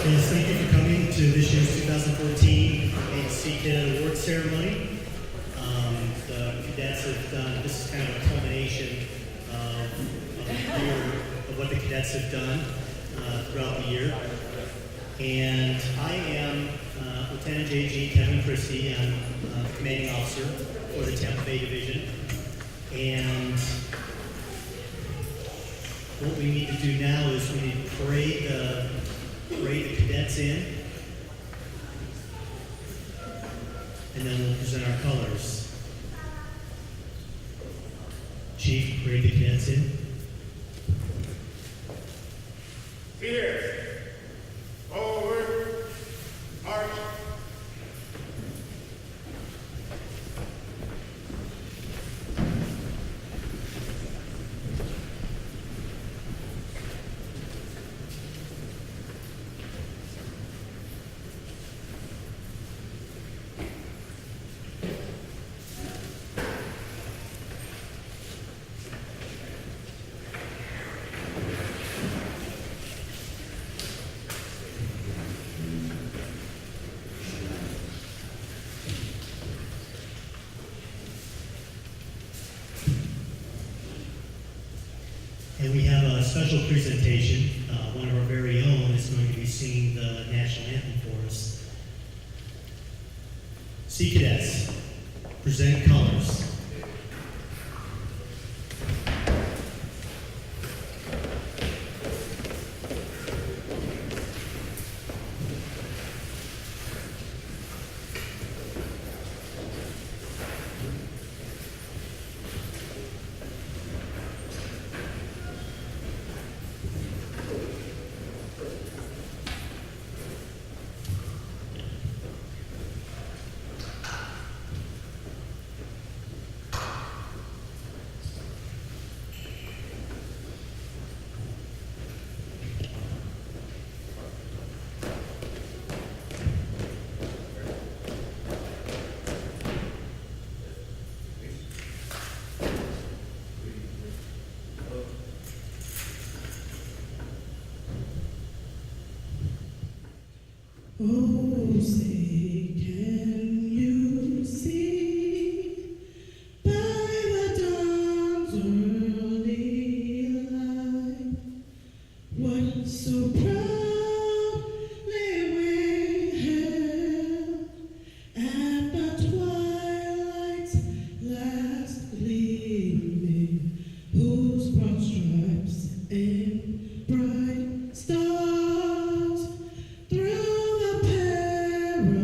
Yes, thank you for coming to this year's 2014 ADC Cadet Award Ceremony. The cadets have done, this is kind of a culmination of the year of what the cadets have done throughout the year. And I am Lieutenant JG Kevin Christie. I'm commanding officer for the Tampa Bay Division. And what we need to do now is we need to parade the cadets in, and then we'll present our colors. Chief, parade the cadets in. Here, over, march. And we have a special presentation. One of our very own is going to be singing the national anthem for us. Sea Cadets, present colors. Oh, say, can you see by the dawn's early light what so proudly we held at the twilight's last gleaming, whose broad stripes and bright stars through the perilous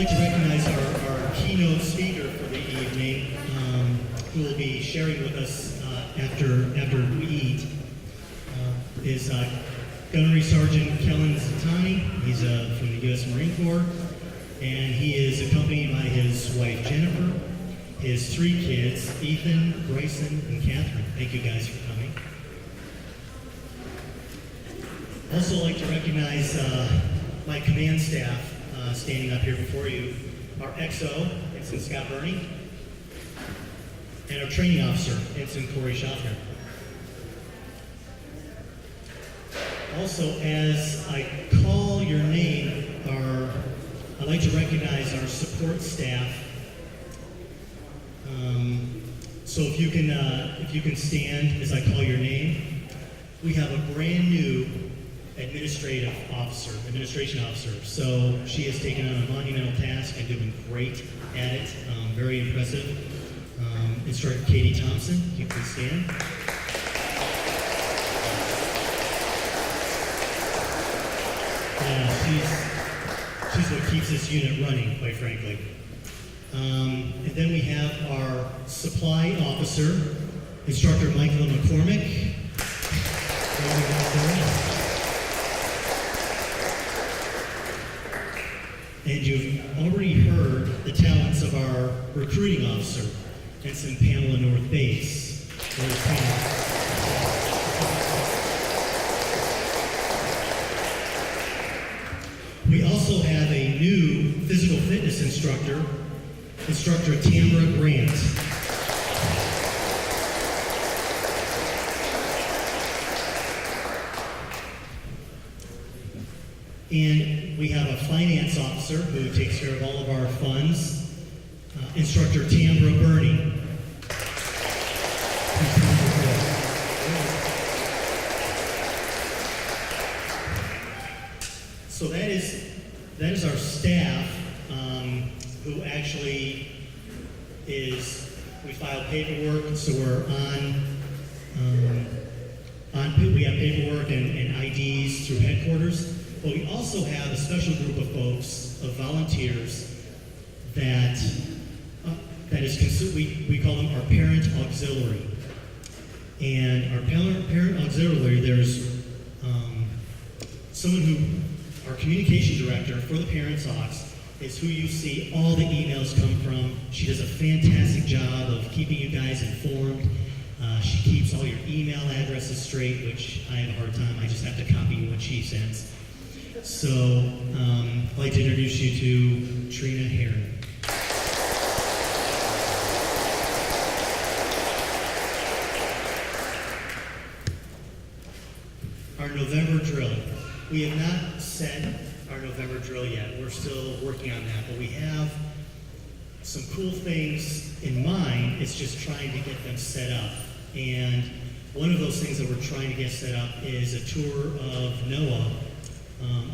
I'd like to recognize our keynote speaker for the evening, who will be sharing with us after we eat, is Gunnery Sergeant Kellen Zatani. He's from the U.S. Marine Corps, and he is accompanied by his wife Jennifer, his 3 kids, Ethan, Bryson, and Catherine. Thank you guys for coming. Also like to recognize my command staff standing up here before you. Our XO, Ensign Scott Burney, and our training officer, Ensign Corey Schaffner. Also, as I call your name, I'd like to recognize our support staff. So if you can stand as I call your name. We have a brand new administration officer. So she has taken on a monumental task and doing great at it. Very impressive. Instructor Katie Thompson, you can stand. Yeah, she's what keeps this unit running, quite frankly. And then we have our supply officer, Instructor Michael McCormick. And you've already heard the talents of our recruiting officer, Ensign Pamela North Base. Where's Pamela? We also have a new physical fitness instructor, Instructor Tamara Grant. And we have a finance officer who takes care of all of our funds, Instructor Tamara Burney. So that is our staff, who actually we file paperwork, so we're we have paperwork and IDs through headquarters. But we also have a special group of folks, of volunteers, that is we call them our parent auxiliary. And our parent auxiliary, there's someone who, our communication director for the Parents Aux, is who you see all the emails come from. She does a fantastic job of keeping you guys informed. She keeps all your email addresses straight, which I have a hard time. I just have to copy what she sends. So I'd like to introduce you to Trina Heron. Our November drill. We have not set our November drill yet. We're still working on that, but we have some cool things in mind. It's just trying to get them set up. And one of those things that we're trying to get set up is a tour of NOAA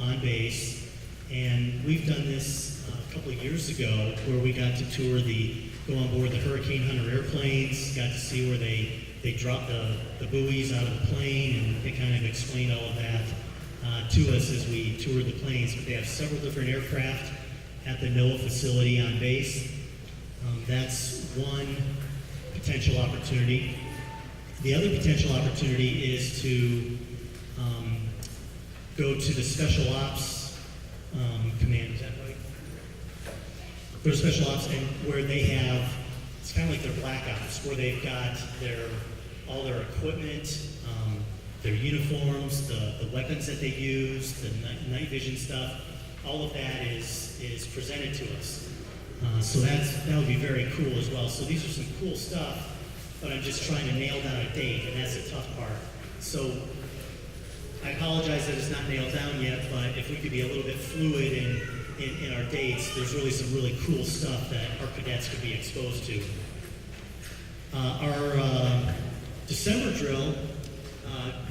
on base. And we've done this a couple of years ago where we got to go on board the Hurricane Hunter airplanes, got to see where they drop the buoys out of the plane, and they kind of explained all of that to us as we toured the planes. But they have several different aircraft at the NOAA facility on base. That's one potential opportunity. The other potential opportunity is to go to the Special Ops Command, is that right? Go to Special Ops, and where they have, it's kind of like their Black Ops, where they've got all their equipment, their uniforms, the weapons that they use, the night vision stuff. All of that is presented to us. So that would be very cool as well. So these are some cool stuff, but I'm just trying to nail down a date, and that's the tough part. So I apologize that it's not nailed down yet, but if we could be a little bit fluid in our dates, there's really cool stuff that our cadets could be exposed to. Our December drill,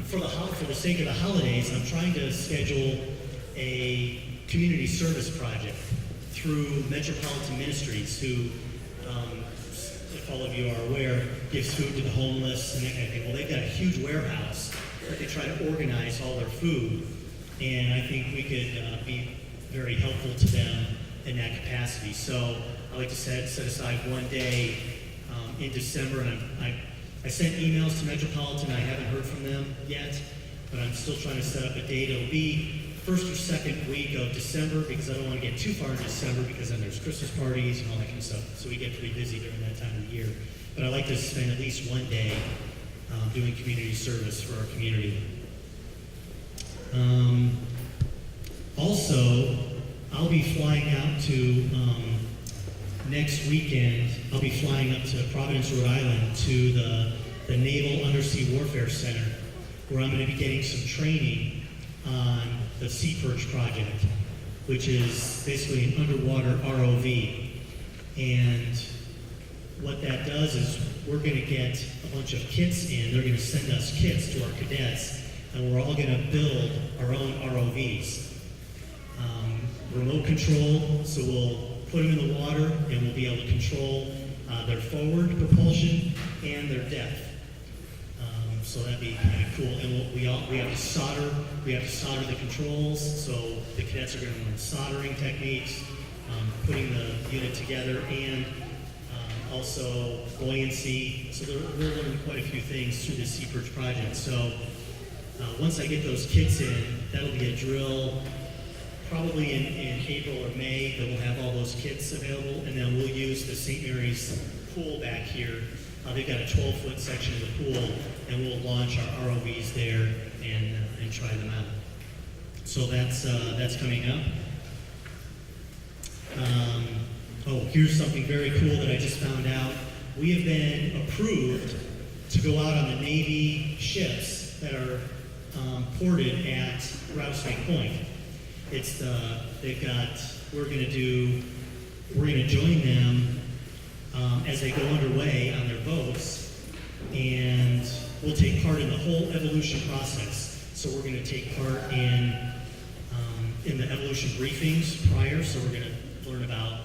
for the sake of the holidays, I'm trying to schedule a community service project through Metropolitan Ministries, who, if all of you are aware, gives food to the homeless and that kind of thing. Well, they've got a huge warehouse that they try to organize all their food, and I think we could be very helpful to them in that capacity. So I like to set aside one day in December, and I sent emails to Metropolitan. I haven't heard from them yet, but I'm still trying to set up a date. It'll be first or second week of December, because I don't want to get too far in December, because then there's Christmas parties and all that kind of stuff. So we get pretty busy during that time of the year. But I like to spend at least one day doing community service for our community. Also, I'll be flying out to next weekend. I'll be flying up to Providence, Rhode Island, to the Naval Undersea Warfare Center, where I'm going to be getting some training on the Sea Perch project, which is basically an underwater ROV. And what that does is we're going to get a bunch of kits in. They're going to send us kits to our cadets, and we're all going to build our own ROVs. Remote control, so we'll put them in the water and we'll be able to control their forward propulsion and their depth. So that'd be kind of cool. And we have to solder. We have to solder the controls. So the cadets are going to learn soldering techniques, putting the unit together, and also buoyancy. So we're learning quite a few things through the Sea Perch project. So once I get those kits in, that'll be a drill probably in April or May, that we'll have all those kits available, and then we'll use the St. Mary's pool back here. They've got a 12-foot section of the pool, and we'll launch our ROVs there and try them out. So that's coming up. Here's something very cool that I just found out. We have been approved to go out on the Navy ships that are ported at Rattlesnake Point. We're going to join them as they go underway on their boats, and we'll take part in the whole evolution process. So we're going to take part in the evolution briefings prior. So we're going to learn about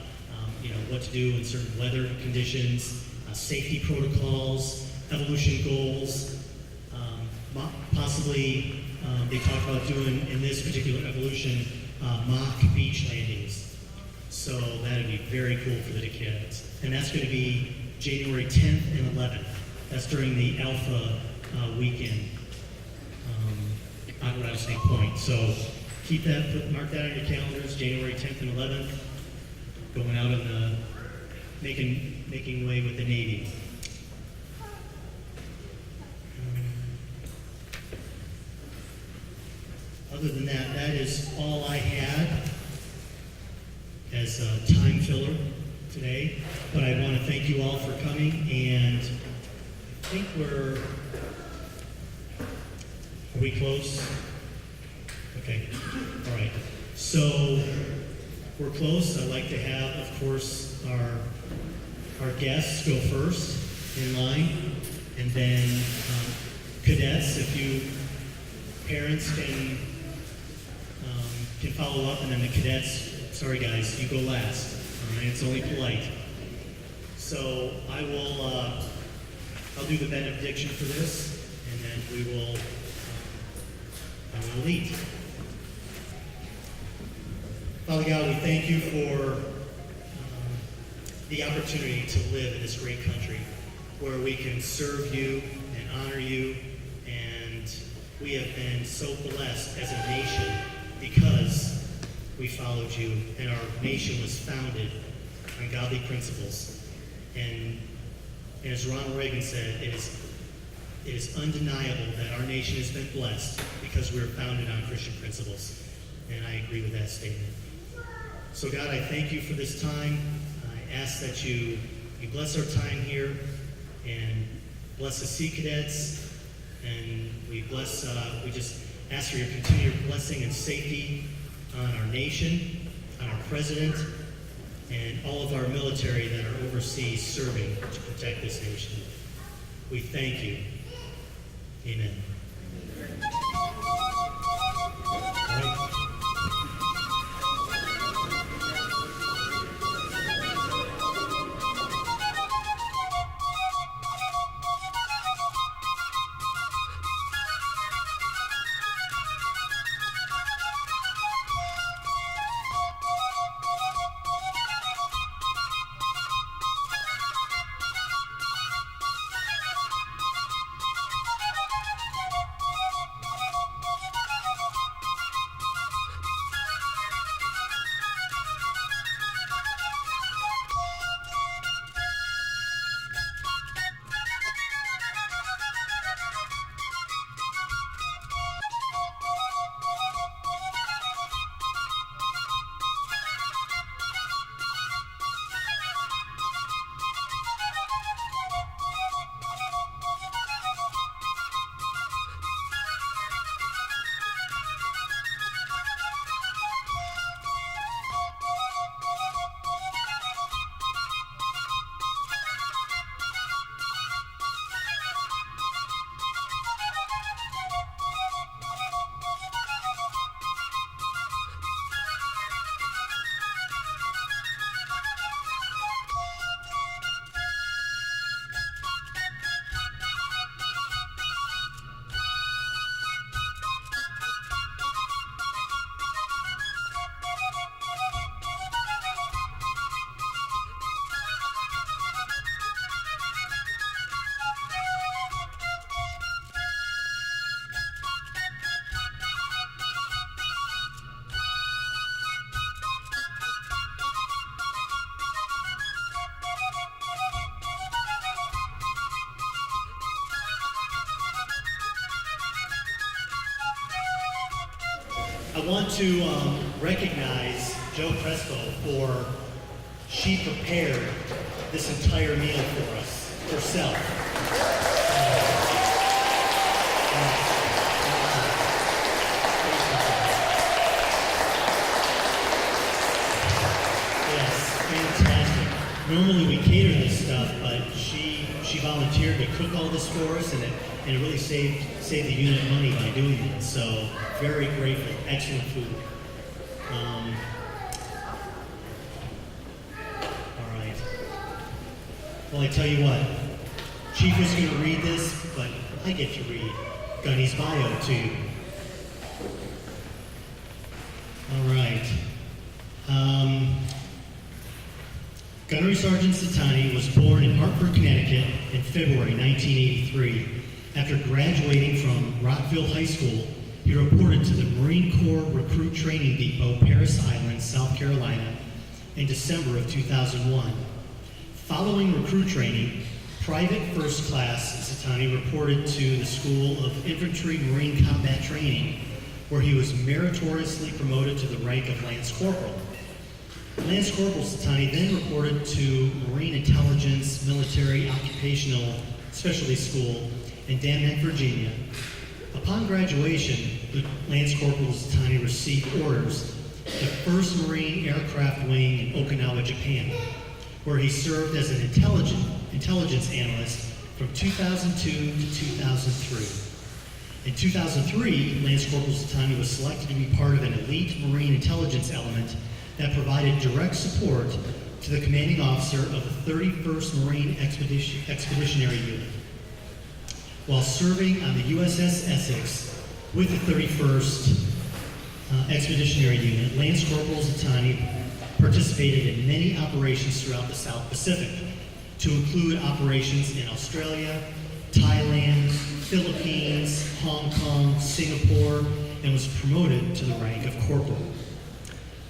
what to do in certain weather conditions, safety protocols, evolution goals. Possibly, they talk about doing in this particular evolution mock beach landings. So that'd be very cool for the cadets. And that's going to be January 10th and 11th. That's during the Alpha weekend on Rattlesnake Point. So keep that, mark that on your calendars, January 10th and 11th. Going out on making way with the Navy. Other than that, that is all I had as a time filler today. But I want to thank you all for coming, and I think are we close? Okay, all right. So we're close. I'd like to have, of course, our guests go first in line, and then cadets, if you parents can follow up, and then the cadets, sorry guys, you go last. All right, it's only polite. So I will do the benediction for this, and then I will lead. Father God, we thank you for the opportunity to live in this great country where we can serve you and honor you, and we have been so blessed as a nation because we followed you, and our nation was founded on godly principles. And as Ronald Reagan said, it is undeniable that our nation has been blessed because we're founded on Christian principles. And I agree with that statement. So God, I thank you for this time. I ask that you bless our time here and bless the Sea Cadets, and we just ask for your continued blessing and safety on our nation, on our president, and all of our military that are overseas serving to protect this nation. We thank you. Amen. All right. I want to recognize Joe Crespo for she prepared this entire meal for us herself. Yes, fantastic. Normally we cater this stuff, but she volunteered to cook all this for us, and it really saved the unit money by doing it. So very grateful. Excellent food. All right. Well, I tell you what, Chief was going to read this, but I get to read Gunny's bio to you. All right. Gunnery Sergeant Satani was born in Hartford, Connecticut in February 1983. After graduating from Rockville High School, he reported to the Marine Corps Recruit Training Depot, Paris Island, South Carolina, in December of 2001. Following recruit training, Private First Class Satani reported to the School of Infantry Marine Combat Training, where he was meritoriously promoted to the rank of Lance Corporal. Lance Corporal Satani then reported to Marine Intelligence Military Occupational Specialty School in Dam Neck, Virginia. Upon graduation, Lance Corporal Satani received orders to 1st Marine Aircraft Wing in Okinawa, Japan, where he served as an intelligence analyst from 2002 to 2003. In 2003, Lance Corporal Satani was selected to be part of an elite Marine intelligence element that provided direct support to the commanding officer of the 31st Marine Expeditionary Unit. While serving on the USS Essex with the 31st Expeditionary Unit, Lance Corporal Satani participated in many operations throughout the South Pacific, to include operations in Australia, Thailand, Philippines, Hong Kong, Singapore, and was promoted to the rank of corporal.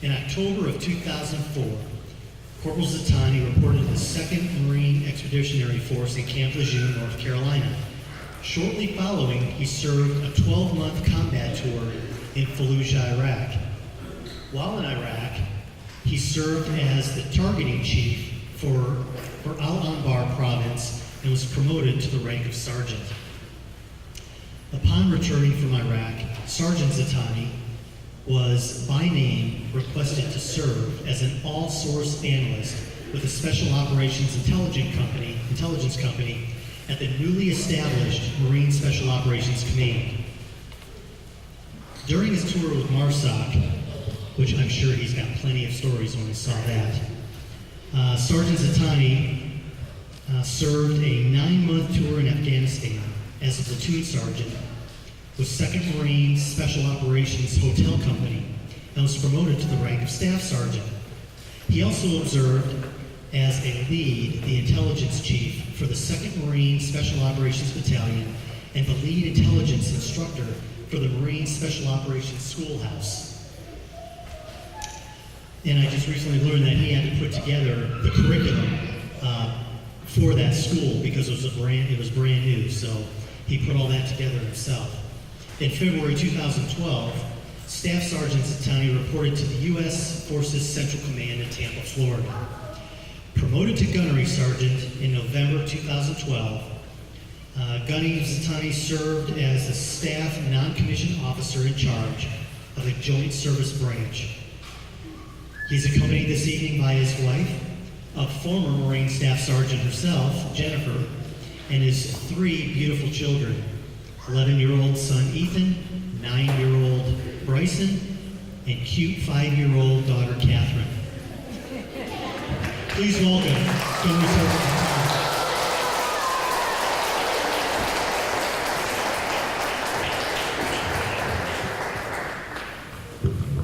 In October of 2004, Corporal Satani reported to the 2nd Marine Expeditionary Force in Camp Lejeune, North Carolina. Shortly following, he served a 12-month combat tour in Fallujah, Iraq. While in Iraq, he served as the targeting chief for Al-Anbar province and was promoted to the rank of sergeant. Upon returning from Iraq, Sergeant Satani was, by name, requested to serve as an all-source analyst with a Special Operations Intelligence Company at the newly established Marine Special Operations Command. During his tour with MARSOC, which I'm sure he's got plenty of stories when he saw that, Sergeant Satani served a 9-month tour in Afghanistan as a platoon sergeant with 2nd Marine Special Operations Hotel Company and was promoted to the rank of staff sergeant. He also observed as a lead the intelligence chief for the 2nd Marine Special Operations Battalion and the lead intelligence instructor for the Marine Special Operations Schoolhouse. And I just recently learned that he had to put together the curriculum for that school because it was brand new, so he put all that together himself. In February 2012, Staff Sergeant Satani reported to the U.S. Forces Central Command in Tampa, Florida. Promoted to Gunnery Sergeant in November 2012, Gunny Satani served as the Staff Non-Commissioned Officer in charge of the Joint Service Branch. He's accompanied this evening by his wife, a former Marine Staff Sergeant herself, Jennifer, and his 3 beautiful children, 11-year-old son Ethan, 9-year-old Bryson, and cute 5-year-old daughter Catherine. Please welcome Gunnery Sergeant.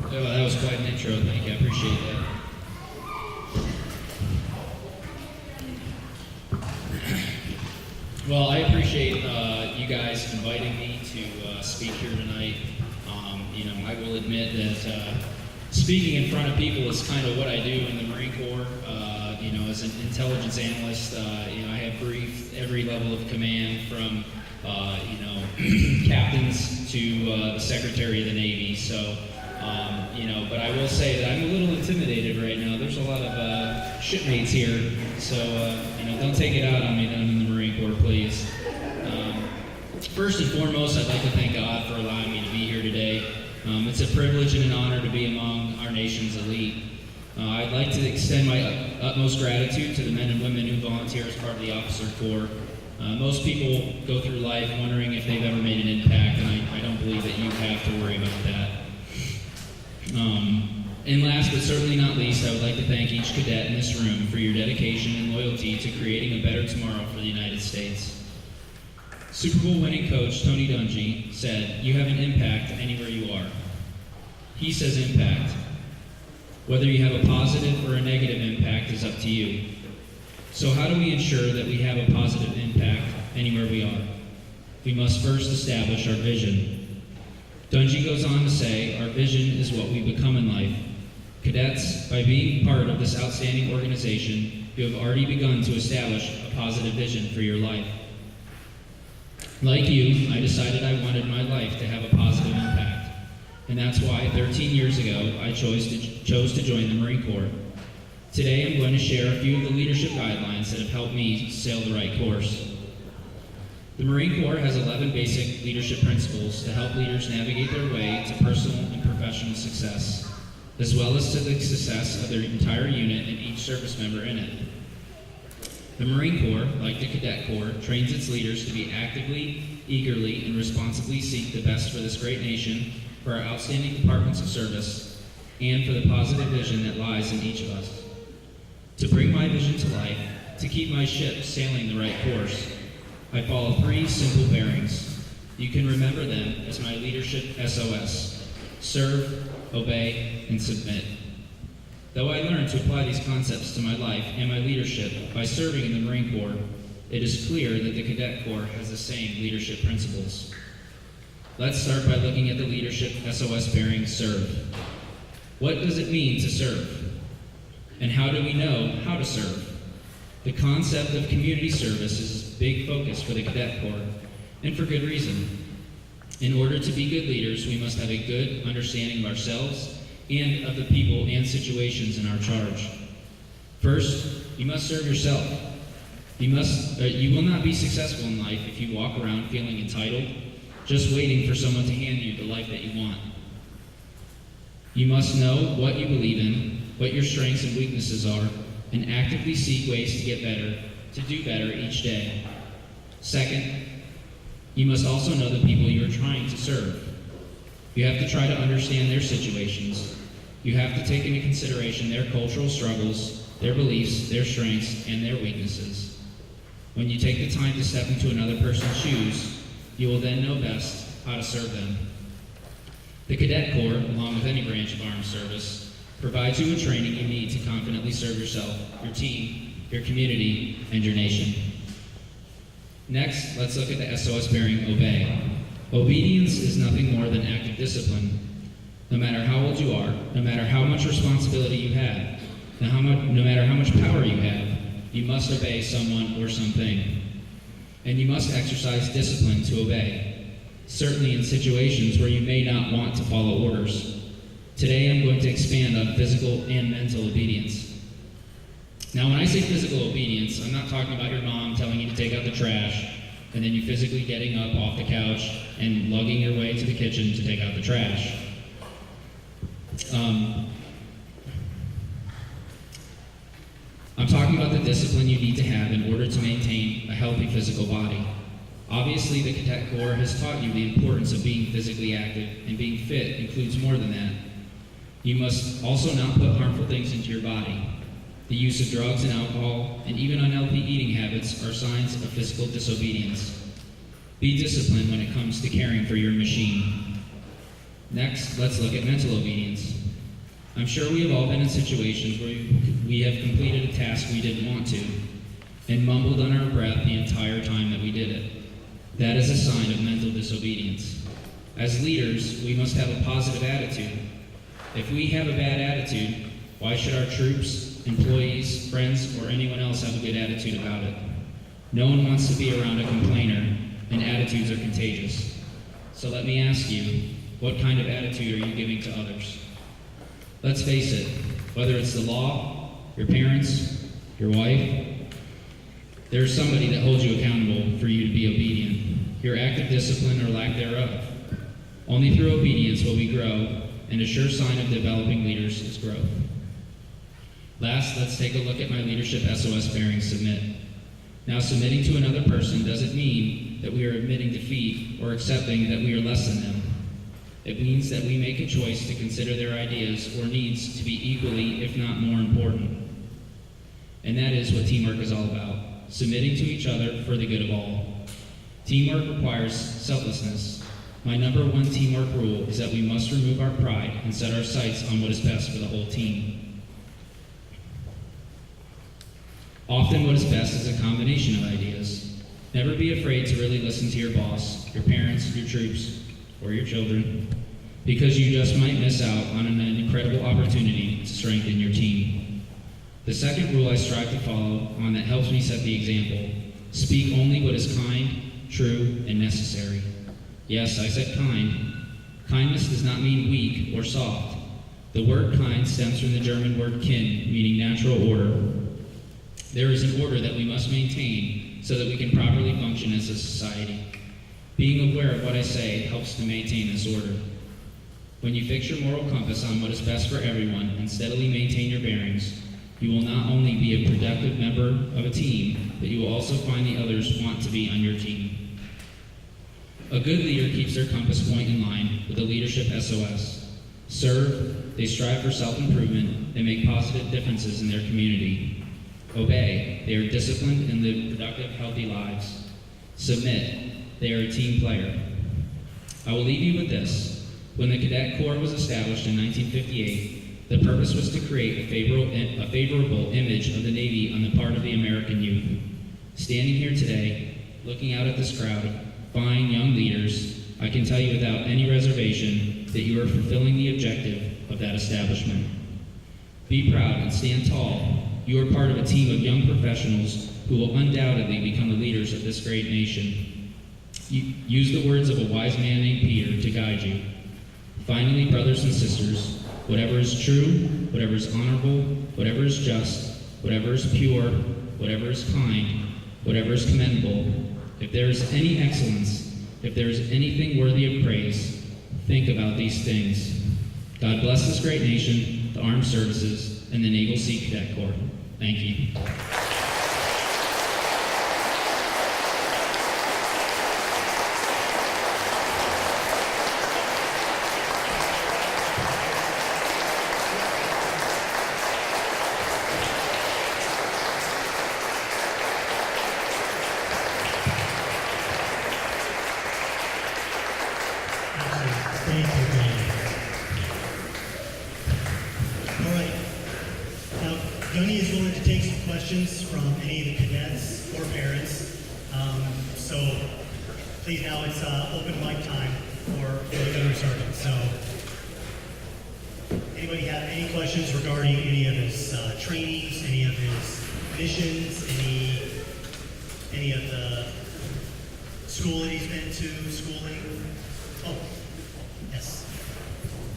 Oh, that was quite an intro. Thank you. I appreciate that. Well, I appreciate you guys inviting me to speak here tonight. I will admit that speaking in front of people is kind of what I do in the Marine Corps. As an intelligence analyst, I have briefed every level of command from, captains to the Secretary of the Navy. So But I will say that I'm a little intimidated right now. There's a lot of shipmates here, so don't take it out on me down in the Marine Corps, please. First and foremost, I'd like to thank God for allowing me to be here today. It's a privilege and an honor to be among our nation's elite. I'd like to extend my utmost gratitude to the men and women who volunteer as part of the Officer Corps. Most people go through life wondering if they've ever made an impact, and I don't believe that you have to worry about that. And last but certainly not least, I would like to thank each cadet in this room for your dedication and loyalty to creating a better tomorrow for the United States. Super Bowl winning coach Tony Dungy said, "You have an impact anywhere you are." He says impact. Whether you have a positive or a negative impact is up to you. So how do we ensure that we have a positive impact anywhere we are? We must first establish our vision. Dungy goes on to say, our vision is what we become in life. Cadets, by being part of this outstanding organization, you have already begun to establish a positive vision for your life. Like you, I decided I wanted my life to have a positive impact. And that's why 13 years ago, I chose to join the Marine Corps. Today, I'm going to share a few of the leadership guidelines that have helped me sail the right course. The Marine Corps has 11 basic leadership principles to help leaders navigate their way to personal and professional success, as well as to the success of their entire unit and each service member in it. The Marine Corps, like the Cadet Corps, trains its leaders to be actively, eagerly, and responsibly seek the best for this great nation, for our outstanding departments of service, and for the positive vision that lies in each of us. To bring my vision to life, to keep my ship sailing the right course, I follow 3 simple bearings. You can remember them as my leadership SOS: serve, obey, and submit. Though I learned to apply these concepts to my life and my leadership by serving in the Marine Corps, it is clear that the Cadet Corps has the same leadership principles. Let's start by looking at the leadership SOS bearing, serve. What does it mean to serve? And how do we know how to serve? The concept of community service is a big focus for the Cadet Corps, and for good reason. In order to be good leaders, we must have a good understanding of ourselves and of the people and situations in our charge. First, you must serve yourself. You will not be successful in life if you walk around feeling entitled, just waiting for someone to hand you the life that you want. You must know what you believe in, what your strengths and weaknesses are, and actively seek ways to get better, to do better each day. Second, you must also know the people you are trying to serve. You have to try to understand their situations. You have to take into consideration their cultural struggles, their beliefs, their strengths, and their weaknesses. When you take the time to step into another person's shoes, you will then know best how to serve them. The Cadet Corps, along with any branch of armed service, provides you with training you need to confidently serve yourself, your team, your community, and your nation. Next, let's look at the SOS bearing, obey. Obedience is nothing more than active discipline. No matter how old you are, no matter how much responsibility you have, no matter how much power you have, you must obey someone or something. And you must exercise discipline to obey, certainly in situations where you may not want to follow orders. Today I'm going to expand on physical and mental obedience. Now when I say physical obedience, I'm not talking about your mom telling you to take out the trash and then you physically getting up off the couch and lugging your way to the kitchen to take out the trash. I'm talking about the discipline you need to have in order to maintain a healthy physical body. Obviously, the Cadet Corps has taught you the importance of being physically active, and being fit includes more than that. You must also not put harmful things into your body. The use of drugs and alcohol, and even unhealthy eating habits are signs of physical disobedience. Be disciplined when it comes to caring for your machine. Next, let's look at mental obedience. I'm sure we have all been in situations where we have completed a task we didn't want to, and mumbled under our breath the entire time that we did it. That is a sign of mental disobedience. As leaders, we must have a positive attitude. If we have a bad attitude, why should our troops, employees, friends, or anyone else have a good attitude about it? No one wants to be around a complainer, and attitudes are contagious. So let me ask you, What kind of attitude are you giving to others? Let's face it, whether it's the law, your parents, your wife, there's somebody that holds you accountable for you to be obedient. Your act of discipline or lack thereof. Only through obedience will we grow, and a sure sign of developing leaders is growth. Last, let's take a look at my leadership SOS bearing submit. Now, submitting to another person doesn't mean that we are admitting defeat or accepting that we are less than them. It means that we make a choice to consider their ideas or needs to be equally, if not more important. And that is what teamwork is all about, submitting to each other for the good of all. Teamwork requires selflessness. My number one teamwork rule is that we must remove our pride and set our sights on what is best for the whole team. Often what is best is a combination of ideas. Never be afraid to really listen to your boss, your parents, your troops, or your children, because you just might miss out on an incredible opportunity to strengthen your team. The second rule I strive to follow on that helps me set the example: speak only what is kind, true, and necessary. Yes, I said kind. Kindness does not mean weak or soft. The word kind stems from the German word kin, meaning natural order. There is an order that we must maintain so that we can properly function as a society. Being aware of what I say helps to maintain this order. When you fix your moral compass on what is best for everyone and steadily maintain your bearings, you will not only be a productive member of a team, but you will also find the others want to be on your team. A good leader keeps their compass point in line with the leadership SOS. Serve, they strive for self-improvement and make positive differences in their community. Obey, they are disciplined and live productive, healthy lives. Submit, they are a team player. I will leave you with this. When the Cadet Corps was established in 1958, the purpose was to create a favorable image of the Navy on the part of the American youth. Standing here today, looking out at this crowd, fine young leaders, I can tell you without any reservation that you are fulfilling the objective of that establishment. Be proud and stand tall. You are part of a team of young professionals who will undoubtedly become the leaders of this great nation. Use the words of a wise man named Peter to guide you. Finally, brothers and sisters, whatever is true, whatever is honorable, whatever is just, whatever is pure, whatever is kind, whatever is commendable, if there is any excellence, if there is anything worthy of praise, think about these things. God bless this great nation, the armed services, and the Naval Sea Cadet Corps. Thank you. Thank you, Benny. All right. Now, Gunny is willing to take some questions from any of the cadets or parents. So please, now it's open mic time for the gunnery sergeant. So anybody have any questions regarding any of his trainings, any of his missions, any of the school that he's been to, schooling? Oh, yes.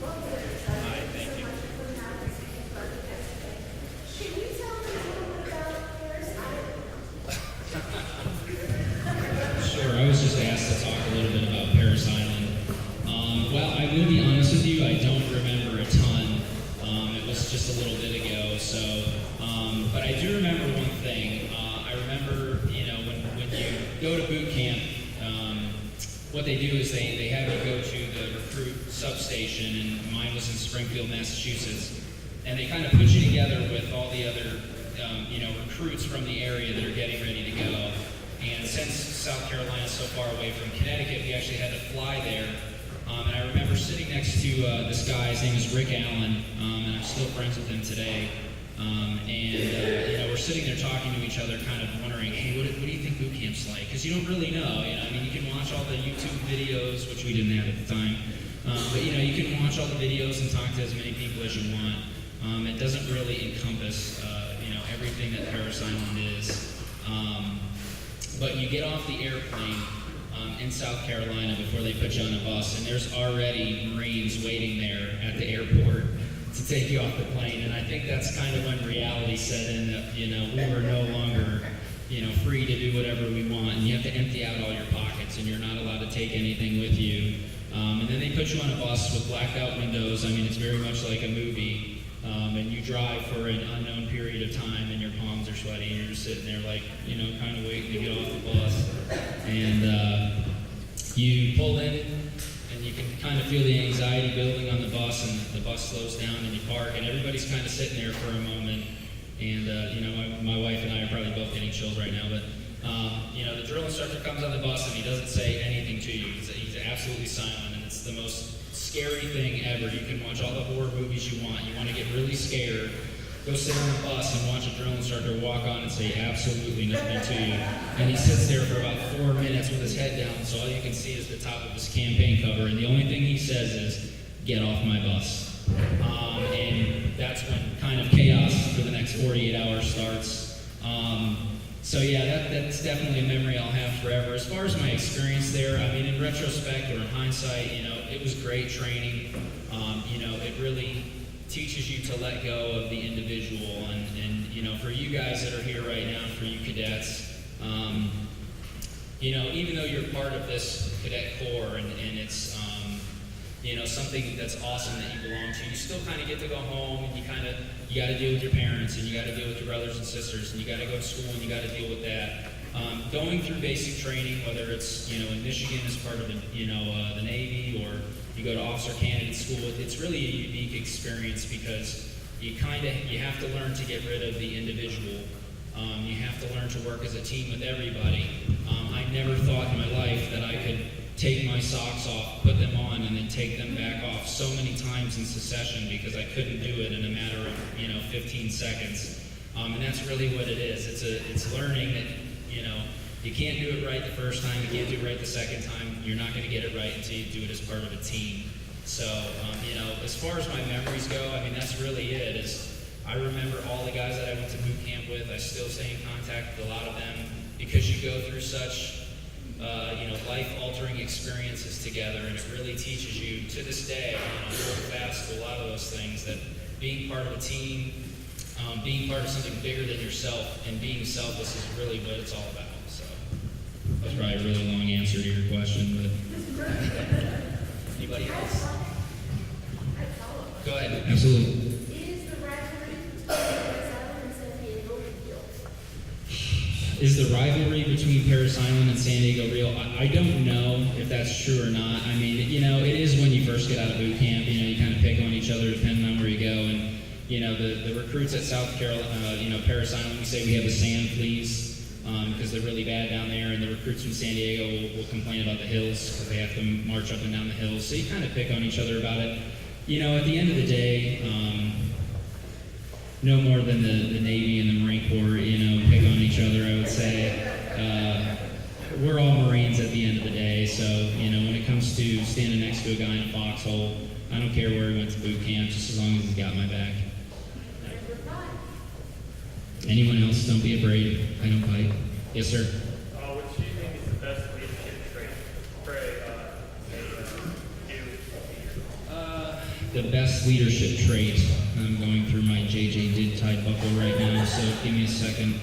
Hi, thank you. Sure, I was just asked to talk a little bit about Paris Island. Well, I will be honest with you, I don't remember a ton. It was just a little bit ago, so, but I do remember one thing. I remember, when you go to boot camp, what they do is they have you go to the recruit substation, and mine was in Springfield, Massachusetts, and they kind of put you together with all the other, recruits from the area that are getting ready to go. And since South Carolina is so far away from Connecticut, we actually had to fly there. And I remember sitting next to this guy, his name is Rick Allen, and I'm still friends with him today. We're sitting there talking to each other, kind of wondering, hey, what do you think boot camp's like? Because you don't really know. You can watch all the YouTube videos, which we didn't have at the time. But you can watch all the videos and talk to as many people as you want. It doesn't really encompass, everything that Paris Island is. But you get off the airplane, in South Carolina before they put you on a bus, and there's already Marines waiting there at the airport to take you off the plane. And I think that's kind of when reality set in that, we were no longer, free to do whatever we want, and you have to empty out all your pockets, and you're not allowed to take anything with you. And then they put you on a bus with blacked out windows. I mean, it's very much like a movie. And you drive for an unknown period of time, and your palms are sweaty, and you're just sitting there like, kind of waiting to get off the bus. And you pull in, and you can kind of feel the anxiety building on the bus, and the bus slows down, and you park, and everybody's kind of sitting there for a moment. And, my wife and I are probably both getting chills right now, but, the drill instructor comes on the bus, and he doesn't say anything to you. He's absolutely silent, and it's the most scary thing ever. You can watch all the horror movies you want. You want to get really scared, go sit on the bus and watch a drill instructor walk on and say absolutely nothing to you. And he sits there for about 4 minutes with his head down, so all you can see is the top of his campaign cover, and the only thing he says is, "Get off my bus." And that's when kind of chaos for the next 48 hours starts. So yeah, that's definitely a memory I'll have forever. As far as my experience there, I mean, in retrospect or in hindsight, it was great training. It really teaches you to let go of the individual. And for you guys that are here right now, for you cadets, even though you're part of this cadet corps and it's, something that's awesome that you belong to, you still kind of get to go home, and you got to deal with your parents, and you got to deal with your brothers and sisters, and you got to go to school, and you got to deal with that. Going through basic training, whether it's in Michigan as part of the Navy, or you go to officer candidate school, it's really a unique experience because you have to learn to get rid of the individual. You have to learn to work as a team with everybody. I never thought in my life that I could take my socks off, put them on, and then take them back off so many times in succession because I couldn't do it in a matter of 15 seconds. And that's really what it is. It's learning that you can't do it right the first time, you can't do it right the second time. You're not going to get it right until you do it as part of a team. So as far as my memories go, I mean, that's really it. I remember all the guys that I went to boot camp with. I still stay in contact with a lot of them because you go through such life-altering experiences together, and it really teaches you to this day, hold fast to a lot of those things, that being part of a team, being part of something bigger than yourself, and being selfless is really what it's all about. So that's probably a really long answer to your question, but anybody else? Go ahead. Absolutely. Is the rivalry between Parris Island and San Diego real? I don't know if that's true or not. I mean, it is when you first get out of boot camp. You kind of pick on each other depending on where you go. And the recruits at South Carolina, Parris Island, we say we have the sand fleas because they're really bad down there. And the recruits from San Diego will complain about the hills because they have to march up and down the hills. So you kind of pick on each other about it. At the end of the day, no more than the Navy and the Marine Corps, pick on each other, I would say. We're all Marines at the end of the day, so, when it comes to standing next to a guy in a foxhole, I don't care where he went to boot camp, just as long as he's got my back. Anyone else? Don't be afraid. I don't bite. Yes, sir? Which do you think is the best leadership trait for The best leadership trait. I'm going through my JJ Did tied buckle right now, so give me a second.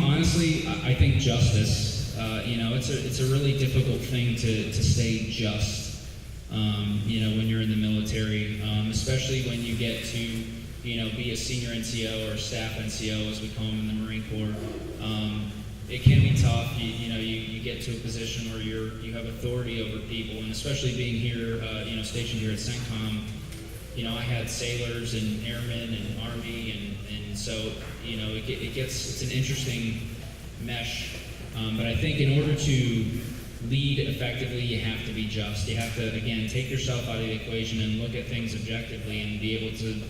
Honestly, I think justice. It's a really difficult thing to stay just. When you're in the military, especially when you get to be a senior NCO or a staff NCO, as we call them in the Marine Corps. It can be tough. You get to a position where you have authority over people, and especially being here, stationed here at CENTCOM, I had sailors and airmen and Army, and so it's an interesting mesh. But I think in order to lead effectively, you have to be just. You have to, again, take yourself out of the equation and look at things objectively and be able to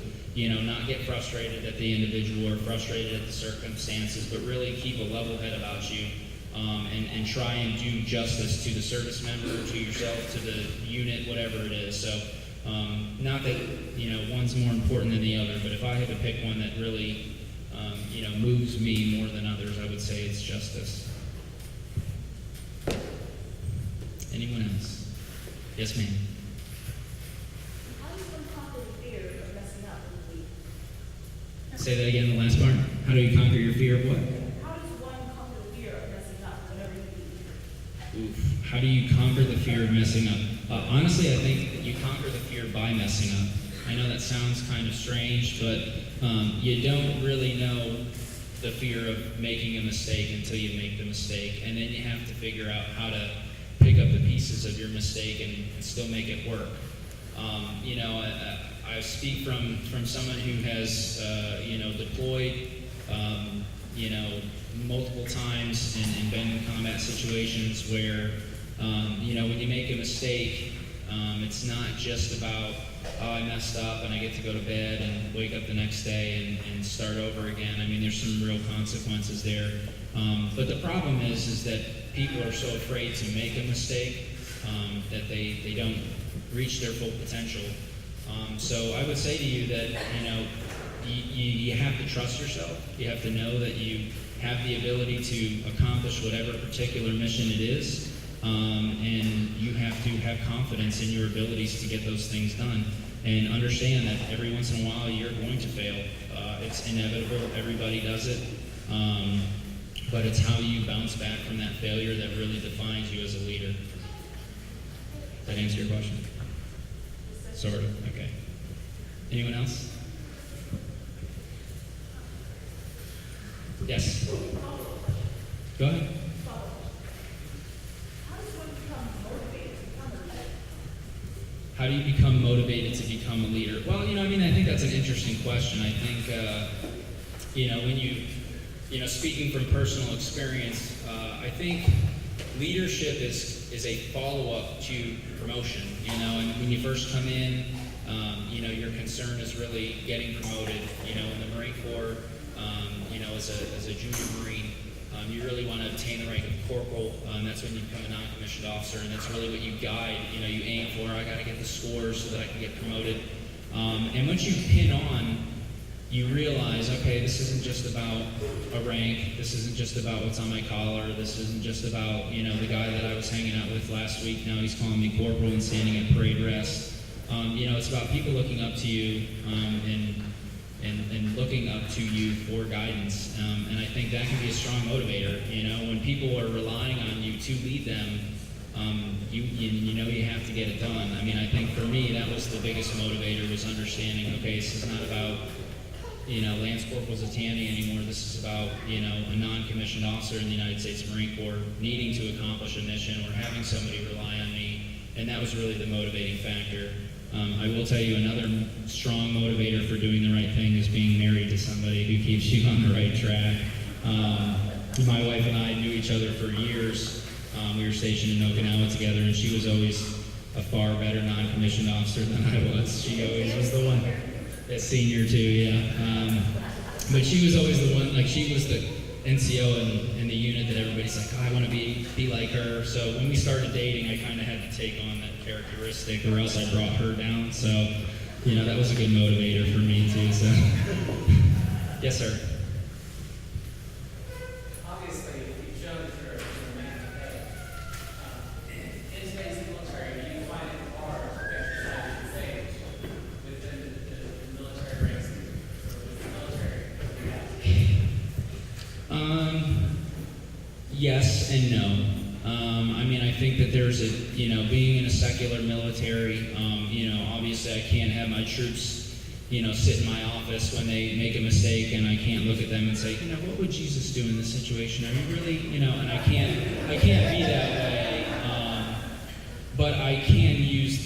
not get frustrated at the individual or frustrated at the circumstances, but really keep a level head about you, and try and do justice to the service member, to yourself, to the unit, whatever it is. So, not that, one's more important than the other, but if I had to pick one that really, moves me more than others, I would say it's justice. Anyone else? Yes, ma'am. How does one conquer the fear of messing up in the week? Say that again, the last part. How do you conquer your fear of what? How does one conquer the fear of messing up whenever you eat? Oof. How do you conquer the fear of messing up? Honestly, I think you conquer the fear by messing up. I know that sounds kind of strange, but you don't really know the fear of making a mistake until you make the mistake, and then you have to figure out how to pick up the pieces of your mistake and still make it work. I speak from someone who has deployed multiple times and been in combat situations where when you make a mistake, it's not just about, oh, I messed up and I get to go to bed and wake up the next day and start over again. I mean, there's some real consequences there. But the problem is that people are so afraid to make a mistake that they don't reach their full potential. So I would say to you that, you have to trust yourself. You have to know that you have the ability to accomplish whatever particular mission it is. And you have to have confidence in your abilities to get those things done. And understand that every once in a while you're going to fail. It's inevitable. Everybody does it. But it's how you bounce back from that failure that really defines you as a leader. Does that answer your question? Sort of. Okay. Anyone else? Yes. Go ahead. How do you become motivated to become a leader? Well, I think that's an interesting question. I think, when you, speaking from personal experience, I think leadership is a follow-up to promotion, and when you first come in, your concern is really getting promoted, in the Marine Corps, as a junior Marine, you really want to obtain the rank of corporal. That's when you become a non-commissioned officer, and that's really what you guide. You aim for. I got to get the scores so that I can get promoted. And once you pin on, you realize, okay, this isn't just about a rank. This isn't just about what's on my collar. This isn't just about the guy that I was hanging out with last week. Now he's calling me corporal and standing at parade rest. It's about people looking up to you and looking up to you for guidance. And I think that can be a strong motivator. When people are relying on you to lead them, you have to get it done. I think for me, that was the biggest motivator, was understanding, okay, this is not about, Lance Corporal Zatani anymore. This is about, a non-commissioned officer in the United States Marine Corps needing to accomplish a mission or having somebody rely on me. And that was really the motivating factor. I will tell you another strong motivator for doing the right thing is being married to somebody who keeps you on the right track. My wife and I knew each other for years. We were stationed in Okinawa together, and she was always a far better non-commissioned officer than I was. She always was the one, a senior too, yeah. But she was always the one, she was the NCO in the unit that everybody's like, oh, I want to be like her. So when we started dating, I kind of had to take on that characteristic, or else I brought her down. So, that was a good motivator for me too. So, yes, sir. Obviously, you've shown that you're a man of faith. In today's military, do you find it hard to exercise your faith within the military ranks or with the military? Yes and no. I think that there's being in a secular military, obviously I can't have my troops, sit in my office when they make a mistake, and I can't look at them and say, what would Jesus do in this situation? Are you really, and I can't be that way. But I can use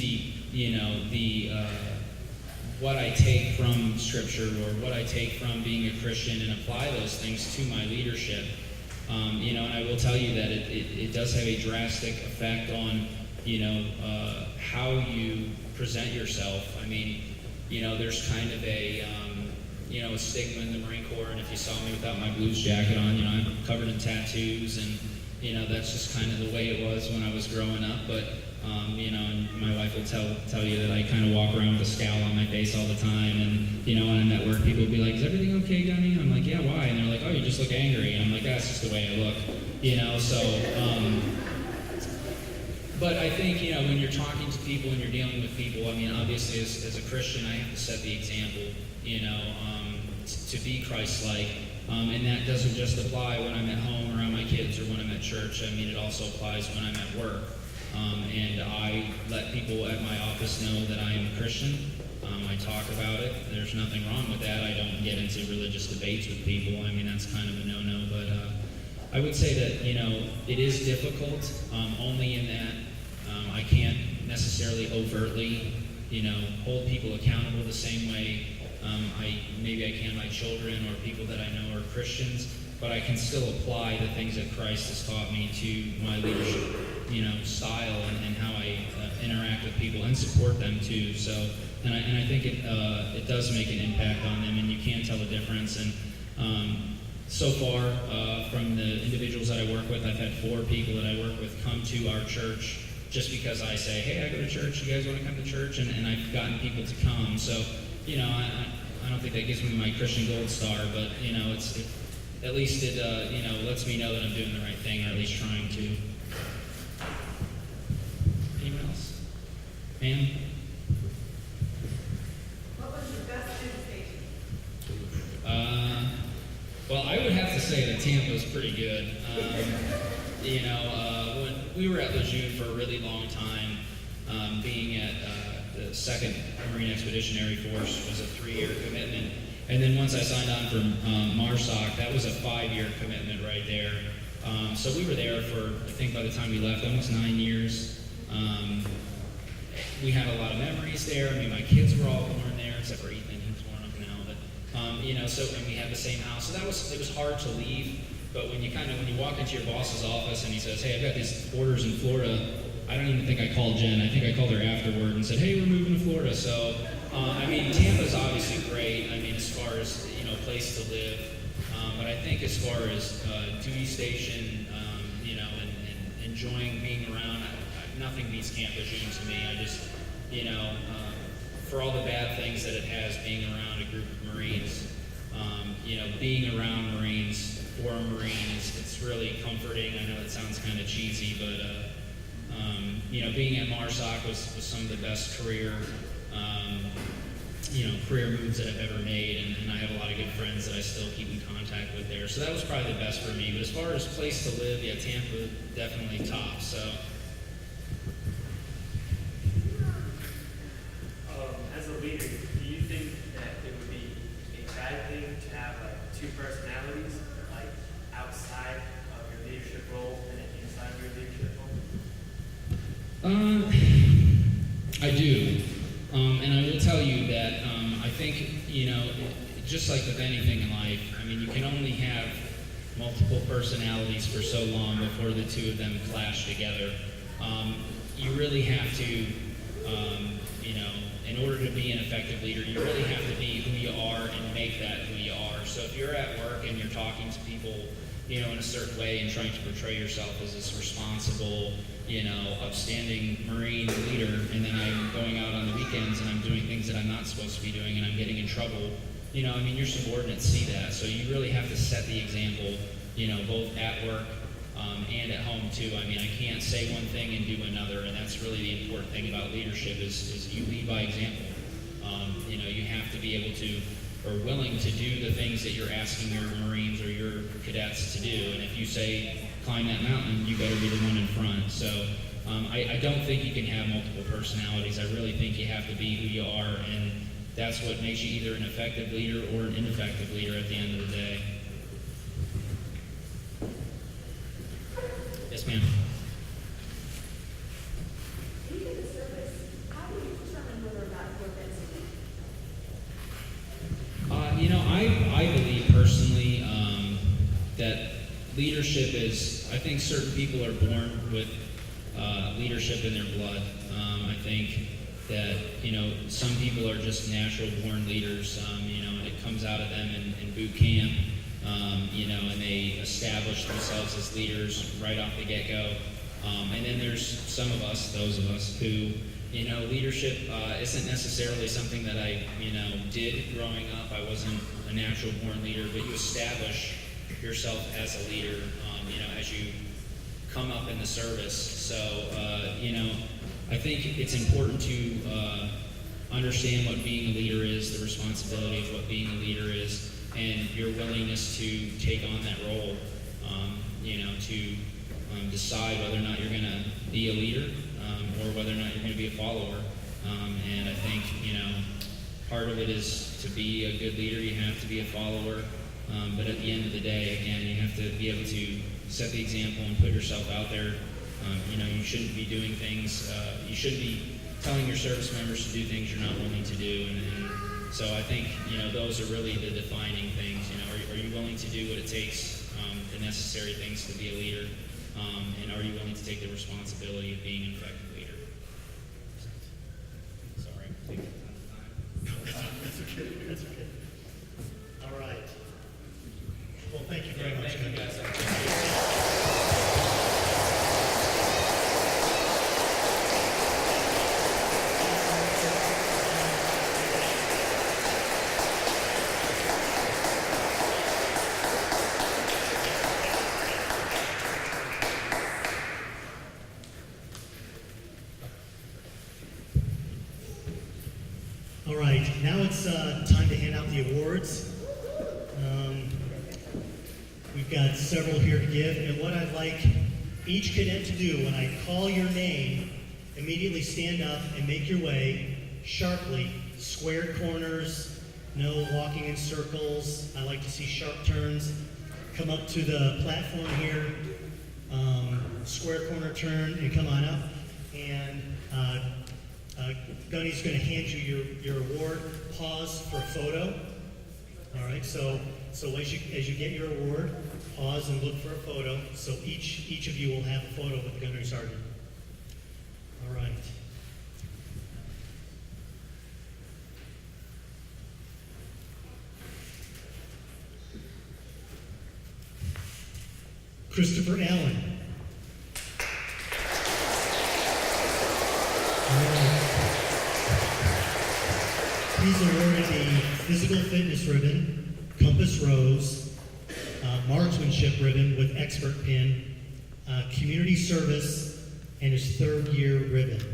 what I take from Scripture or what I take from being a Christian and apply those things to my leadership. And I will tell you that it does have a drastic effect on, how you present yourself. There's kind of a stigma in the Marine Corps, and if you saw me without my blues jacket on, I'm covered in tattoos, and that's just kind of the way it was when I was growing up. But and my wife will tell you that I kind of walk around with a scowl on my face all the time, and when I'm at work, people will be like, "Is everything okay, Gunny?" I'm like, "Yeah, why?" And they're like, "Oh, you just look angry," and I'm like, "That's just the way I look," So But I think, when you're talking to people and you're dealing with people, I mean, obviously as a Christian, I have to set the example, to be Christ-like. And that doesn't just apply when I'm at home around my kids or when I'm at church. I mean, it also applies when I'm at work. And I let people at my office know that I am a Christian. I talk about it. There's nothing wrong with that. I don't get into religious debates with people. I mean, that's kind of a no-no. But I would say that, it is difficult, only in that I can't necessarily overtly, hold people accountable the same way maybe I can my children or people that I know are Christians, but I can still apply the things that Christ has taught me to my leadership, style and how I interact with people and support them too. So, and I think it does make an impact on them, and you can tell the difference. And so far, from the individuals that I work with, I've had 4 people that I work with come to our church just because I say, hey, I go to church, you guys want to come to church? And I've gotten people to come. So, I don't think that gives me my Christian gold star, but, at least it, lets me know that I'm doing the right thing, or at least trying to. Anyone else? Ma'am? What was your best education? Well, I would have to say that Tampa is pretty good. When we were at Lejeune for a really long time, being at the 2nd Marine Expeditionary Force was a 3-year commitment. And then once I signed on for MARSOC, that was a 5-year commitment right there. So we were there for, I think by the time we left, almost 9 years. We had a lot of memories there. I mean, my kids were all born there, except for Ethan, who's born up now. But, and we had the same house. So it was hard to leave. But when you walk into your boss's office and he says, hey, I've got these orders in Florida, I don't even think I called Jen. I think I called her afterward and said, hey, we're moving to Florida. So, Tampa's obviously great. As far as, place to live. But I think as far as duty station, and enjoying being around, nothing beats Camp Lejeune to me. I just, for all the bad things that it has, being around a group of Marines, being around Marines, for a Marine, it's really comforting. I know it sounds kind of cheesy, but, being at MARSOC was some of the best career moves that I've ever made, and I have a lot of good friends that I still keep in contact with there. So that was probably the best for me. But as far as place to live, yeah, Tampa definitely top. So. As a leader, do you think that it would be a bad thing to have 2 personalities, outside of your leadership role and then inside of your leadership role? I do. And I will tell you that I think, just like with anything in life, you can only have multiple personalities for so long before the 2 of them clash together. You really have to, in order to be an effective leader, you really have to be who you are and make that who you are. So if you're at work and you're talking to people, in a certain way and trying to portray yourself as this responsible, upstanding Marine leader, and then I'm going out on the weekends and I'm doing things that I'm not supposed to be doing and I'm getting in trouble, your subordinates see that. So you really have to set the example, both at work and at home too. I can't say one thing and do another, and that's really the important thing about leadership is you lead by example. You have to be able to, or willing to do the things that you're asking your Marines or your cadets to do. And if you say, climb that mountain, you better be the one in front. So I don't think you can have multiple personalities. I really think you have to be who you are, and that's what makes you either an effective leader or an ineffective leader at the end of the day. Yes, ma'am. When you get to service, how do you determine whether or not you're meant to lead? I believe personally that leadership is, I think certain people are born with leadership in their blood. I think that, some people are just natural born leaders, and it comes out of them in boot camp, and they establish themselves as leaders right off the get-go. And then there's some of us, those of us, who, leadership isn't necessarily something that I, did growing up. I wasn't a natural born leader, but you establish yourself as a leader, as you come up in the service. So, I think it's important to understand what being a leader is, the responsibility of what being a leader is, and your willingness to take on that role, to decide whether or not you're going to be a leader or whether or not you're going to be a follower. And I think, part of it is to be a good leader, you have to be a follower. But at the end of the day, again, you have to be able to set the example and put yourself out there. You shouldn't be doing things, you shouldn't be telling your service members to do things you're not willing to do. And so I think, those are really the defining things. Are you willing to do what it takes, the necessary things to be a leader? And are you willing to take the responsibility of being an effective leader? Sorry, taking a ton of time. That's okay. That's okay. All right. Well, thank you very much. Thank you guys. All right, now it's time to hand out the awards. We've got several here to give, and what I'd like each cadet to do when I call your name, immediately stand up and make your way sharply, squared corners, no walking in circles. I like to see sharp turns. Come up to the platform here, square corner turn, and come on up. And Gunny's going to hand you your award. Pause for a photo. All right, so as you get your award, pause and look for a photo. So each of you will have a photo with the Gunnery Sergeant. All right. Christopher Allen. He's awarded the Physical Fitness Ribbon, Compass Rose, Marksmanship Ribbon with Expert Pin, Community Service, and his third year ribbon.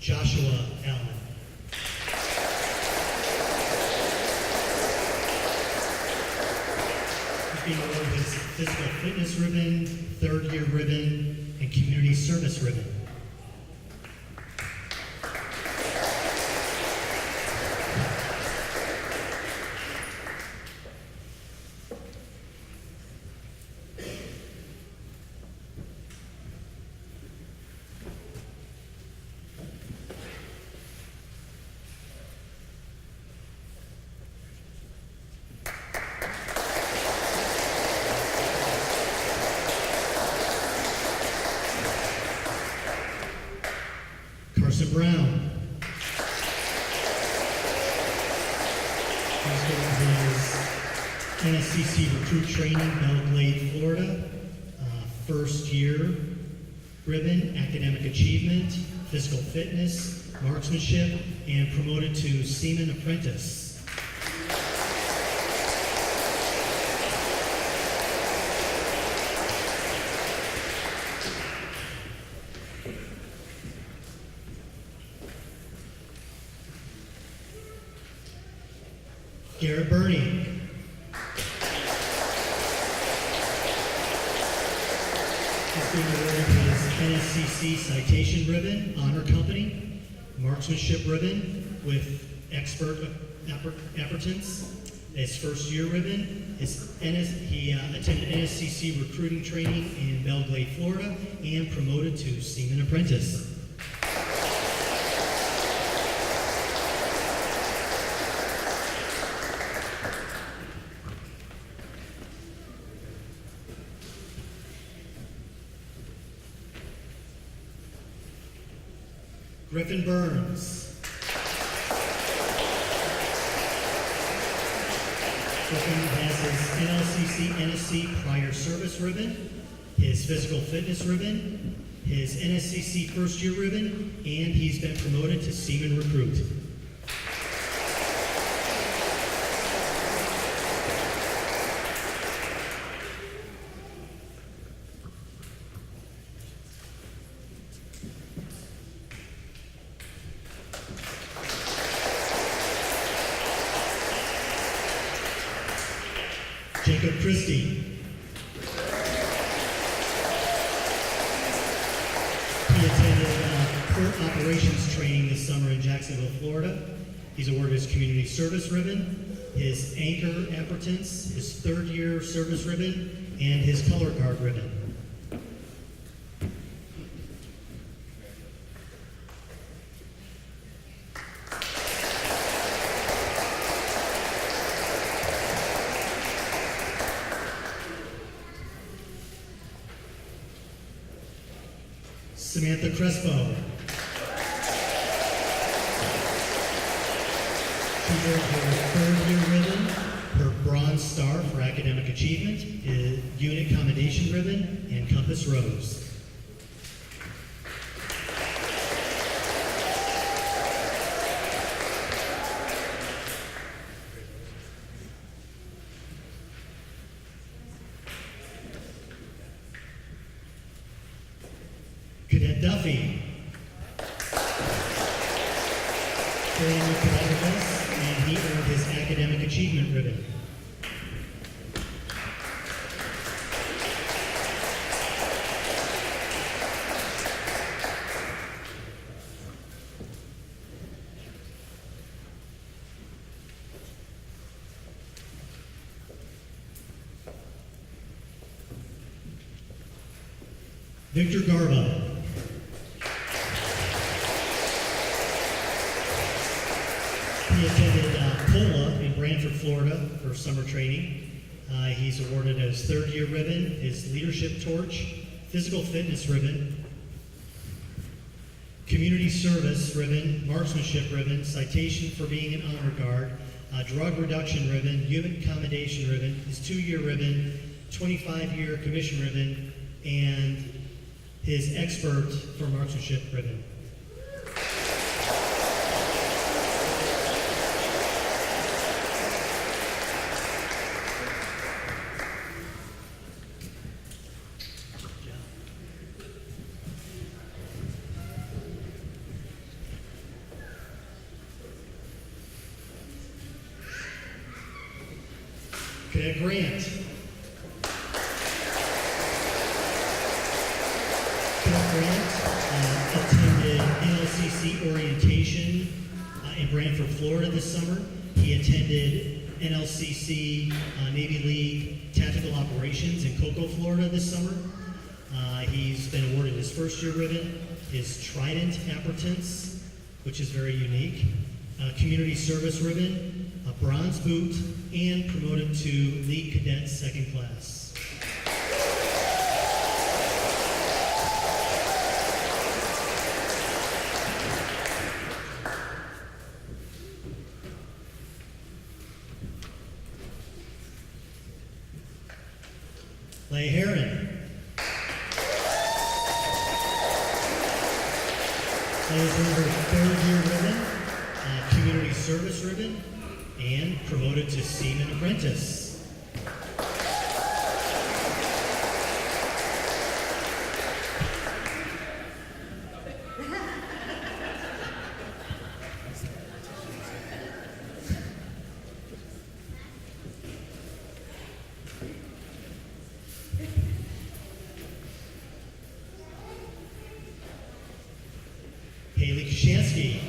Joshua Allen. He's being awarded his Physical Fitness Ribbon, third year ribbon, and Community Service ribbon. Carson Brown. He's getting his NSCC Recruit Training, Belle Glade, Florida. First year ribbon, Academic Achievement, Physical Fitness, Marksmanship, and promoted to Seaman Apprentice. Garrett Burney. He's being awarded his NSCC Citation Ribbon, Honor Company, Marksmanship Ribbon with Expert Appurtenance, his first year ribbon. He attended NSCC recruiting training in Belle Glade, Florida, and promoted to Seaman Apprentice. Griffin Burns. Griffin has his NLCC NSC prior service ribbon, his physical fitness ribbon, his NSCC first year ribbon, and he's been promoted to Seaman Recruit. Jacob Christie. He attended port operations training this summer in Jacksonville, Florida. He's awarded his community service ribbon, his anchor appurtenance, his third year service ribbon, and his color guard ribbon. Samantha Crespo. She earned her third year ribbon, her Bronze Star for academic achievement, unit commendation ribbon, and Compass Rose. Cadet Duffy. Brand new cadet with us, and he earned his academic achievement ribbon. Victor Garba. He attended POLA in Brantford, Florida for summer training. He's awarded his third year ribbon, his leadership torch, physical fitness ribbon, community service ribbon, marksmanship ribbon, citation for being an honor guard, drug reduction ribbon, unit commendation ribbon, his 2-year ribbon, 25-year commission ribbon, and his expert for marksmanship ribbon. Cadet Grant. Cadet Grant attended NLCC orientation in Brantford, Florida this summer. He attended NLCC Navy League Tactical Operations in Cocoa, Florida this summer. He's been awarded his first year ribbon, his Trident appurtenance, which is very unique, community service ribbon, a bronze boot, and promoted to League Cadet second class. Leigh Heron. Leigh earned her third year ribbon, community service ribbon, and promoted to Seaman Apprentice. Haley Kashansky.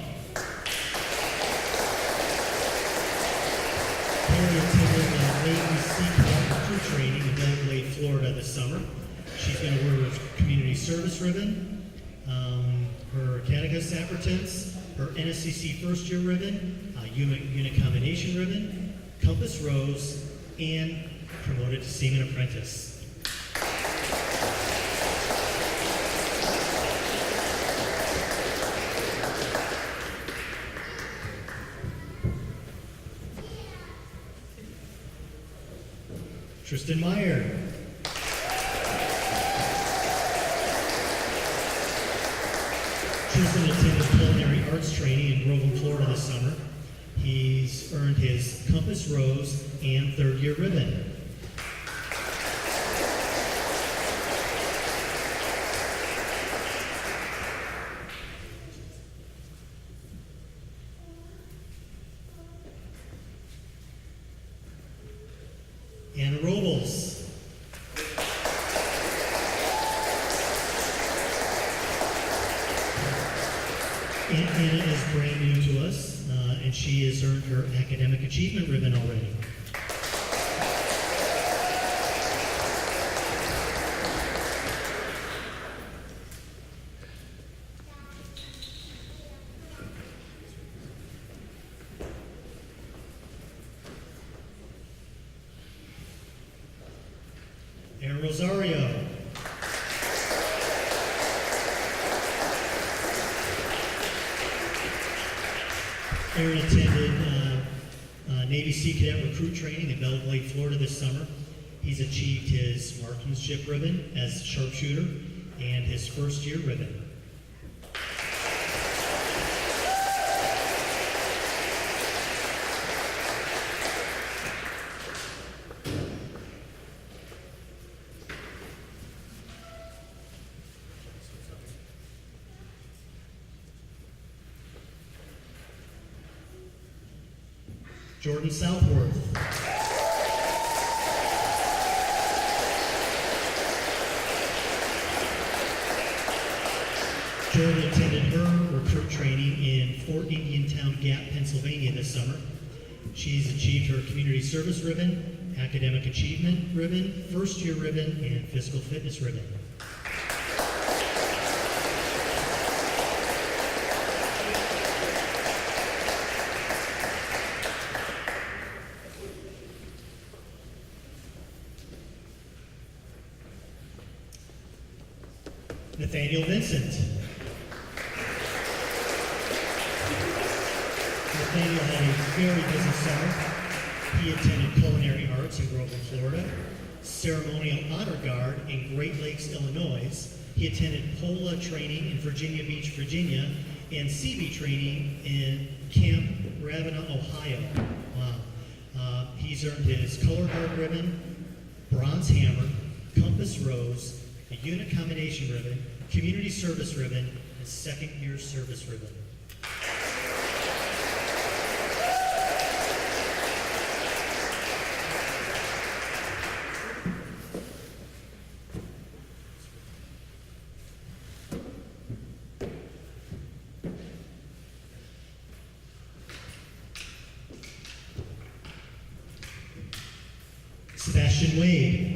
Haley attended Navy Sea Cadet crew training in Belgrade, Florida this summer. She's been awarded with community service ribbon, her catechist appurtenance, her NSCC first year ribbon, unit combination ribbon, Compass Rose, and promoted to Seaman Apprentice. Tristan Meyer. Tristan attended culinary arts training in Groveland, Florida this summer. He's earned his Compass Rose and third-year ribbon. Anna Robles. Anna is brand new to us, and she has earned her academic achievement ribbon already. Aaron Rosario. Aaron attended Navy Sea Cadet recruit training in Belle Glade, Florida this summer. He's achieved his marksmanship ribbon as sharpshooter and his first-year ribbon. Jordan Southworth. Jordan attended her recruit training in Fort Indiantown Gap, Pennsylvania this summer. She's achieved her community service ribbon, academic achievement ribbon, first-year ribbon, and physical fitness ribbon. Nathaniel Vincent. Nathaniel had a very busy summer. He attended culinary arts in Groveland, Florida, ceremonial honor guard in Great Lakes, Illinois. He attended POLA training in Virginia Beach, Virginia, and CB training in Camp Ravenna, Ohio. Wow. He's earned his color guard ribbon, bronze hammer, compass rose, a unit commendation ribbon, community service ribbon, and second-year service ribbon. Sebastian Wade.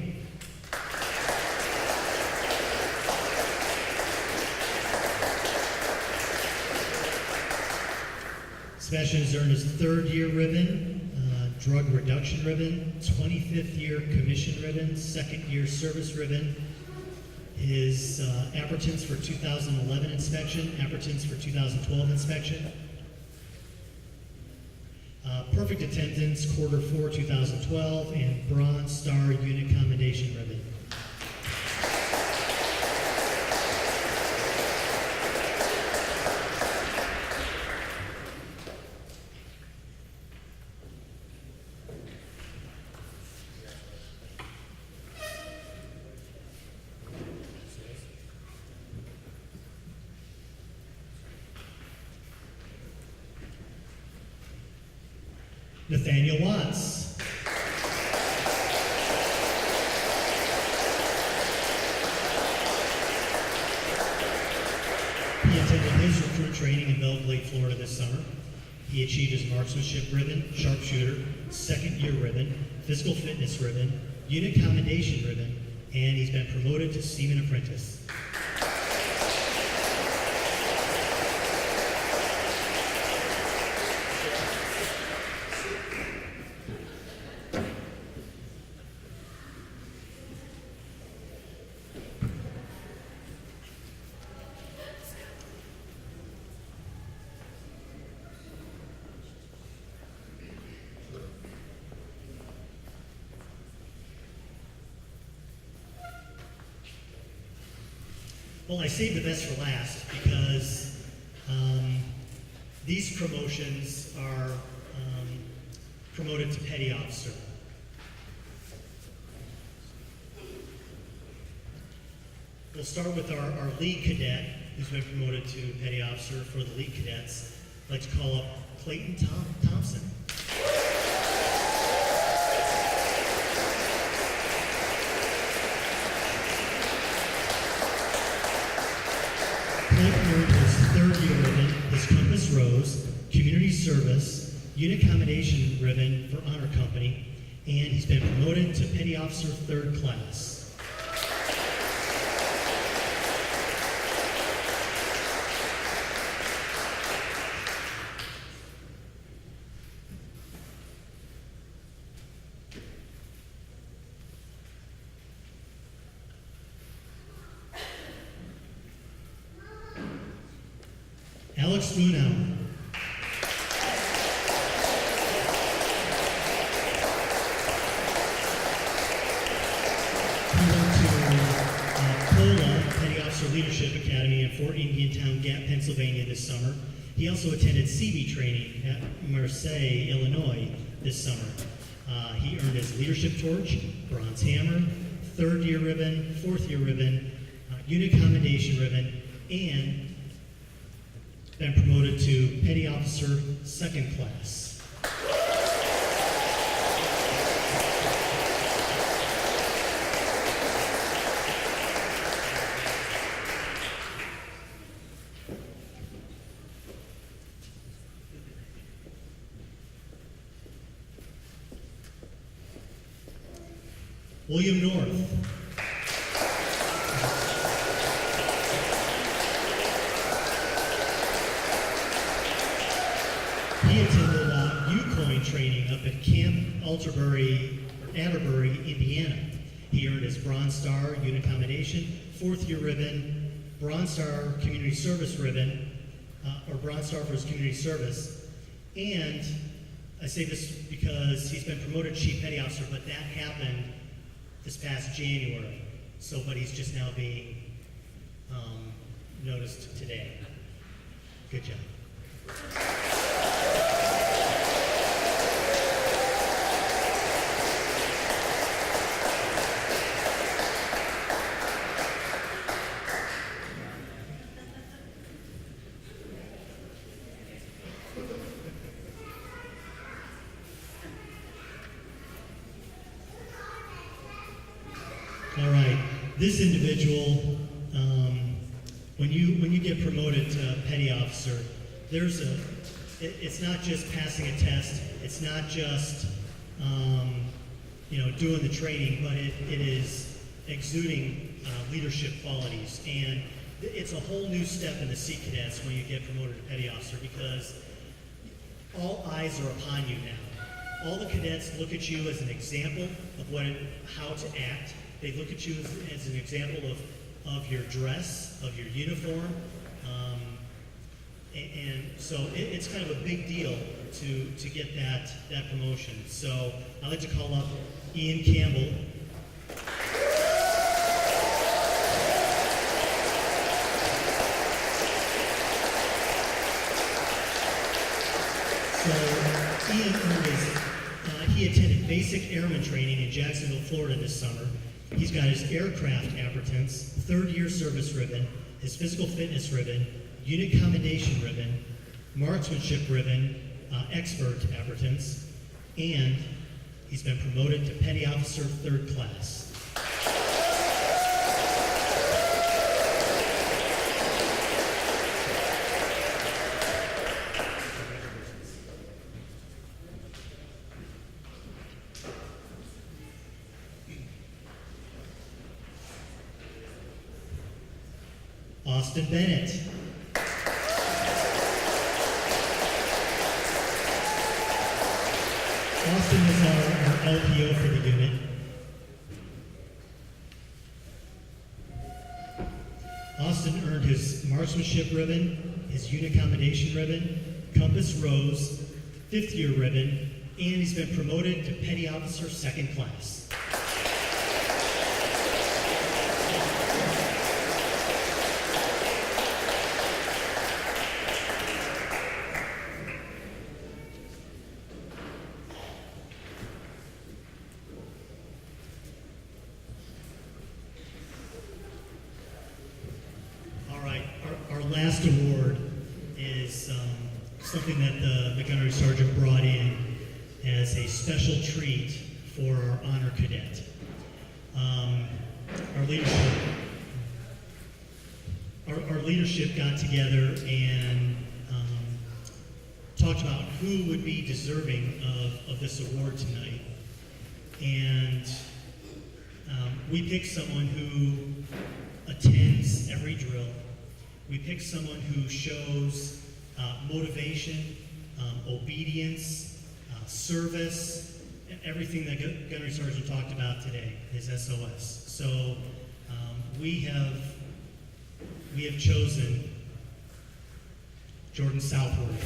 Sebastian has earned his third-year ribbon, drug reduction ribbon, 25th year commission ribbon, second-year service ribbon, his appertins for 2011 inspection, appertins for 2012 inspection, perfect attendance, quarter 4 2012, and Bronze Star Unit Commendation ribbon. Nathaniel Watts. He attended his recruit training in Belle Glade, Florida this summer. He achieved his marksmanship ribbon, sharpshooter, second-year ribbon, physical fitness ribbon, unit commendation ribbon, and he's been promoted to Seaman Apprentice. Well, I saved the best for last because these promotions are promoted to petty officer. We'll start with our lead cadet, who's been promoted to petty officer for the lead cadets. I'd like to call up Clayton Thompson. Clayton earned his third year ribbon, his Compass Rose, Community Service, Unit Commendation ribbon for Honor Company, and he's been promoted to petty officer third class. Alex Munau. He went to POLA, Petty Officer Leadership Academy in Fort Indiantown Gap, Pennsylvania this summer. He also attended CB training at Marseille, Illinois this summer. He earned his Leadership Torch, Bronze Hammer, third year ribbon, fourth year ribbon, Unit Commendation ribbon, and been promoted to Petty Officer second class. William North. He attended UCoin training up at Camp Atterbury, Indiana. He earned his Bronze Star Unit Commendation, fourth year ribbon, Bronze Star Community Service ribbon, or Bronze Star for his community service. And I say this because he's been promoted to Chief Petty Officer, but that happened this past January. But he's just now being noticed today. Good job. All right, this individual, when you get promoted to petty officer, it's not just passing a test, it's not just doing the training, but it is exuding leadership qualities, and it's a whole new step in the Sea Cadets when you get promoted to petty officer because all eyes are upon you now. All the cadets look at you as an example of how to act. They look at you as an example of your dress, of your uniform, and so it's kind of a big deal to get that promotion. So I'd like to call up Ian Campbell. So Ian he attended basic airman training in Jacksonville, Florida this summer. He's got his aircraft appurtenance, third year service ribbon, his physical fitness ribbon, unit commendation ribbon, marksmanship ribbon, expert appurtenance, and he's been promoted to petty officer third class. Austin Bennett. Austin is our LPO for the unit. Austin earned his marksmanship ribbon, his unit commendation ribbon, Compass Rose, fifth year ribbon, and he's been promoted to petty officer second class. something that the gunnery sergeant brought in as a special treat for our honor cadet. Our leadership got together and talked about who would be deserving of this award tonight. And we picked someone who attends every drill. We picked someone who shows motivation, obedience, service, everything that Gunnery Sergeant talked about today, his SOS. So we have chosen Jordan Southward.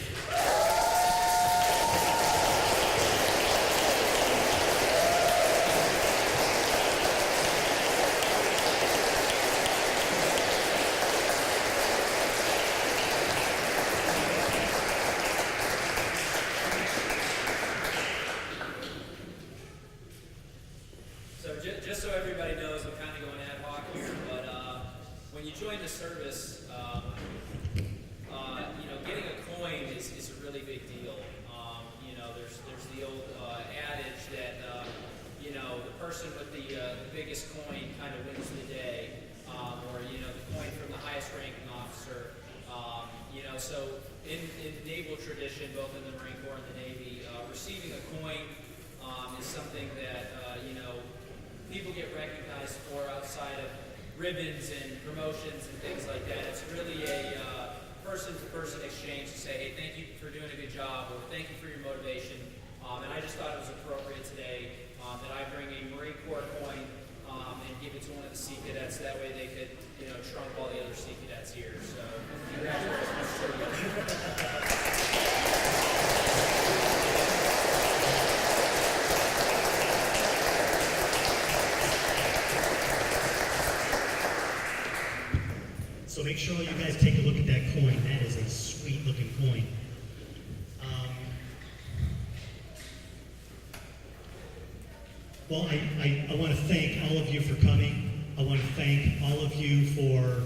Just so everybody knows, I'm kind of going ad hoc here, but when you join the service, getting a coin is a really big deal. There's the old adage that the person with the biggest coin kind of wins the day, or the coin from the highest ranking officer. So in naval tradition, both in the Marine Corps and the Navy, receiving a coin is something that people get recognized for outside of ribbons and promotions and things like that. It's really a person-to-person exchange to say, hey, thank you for doing a good job, or thank you for your motivation. And I just thought it was appropriate today that I bring a Marine Corps coin and give it to one of the Sea Cadets. That way they could, trump all the other Sea Cadets here. So, congratulations. So make sure you guys take a look at that coin. That is a sweet looking coin. Well, I want to thank all of you for coming. I want to thank all of you for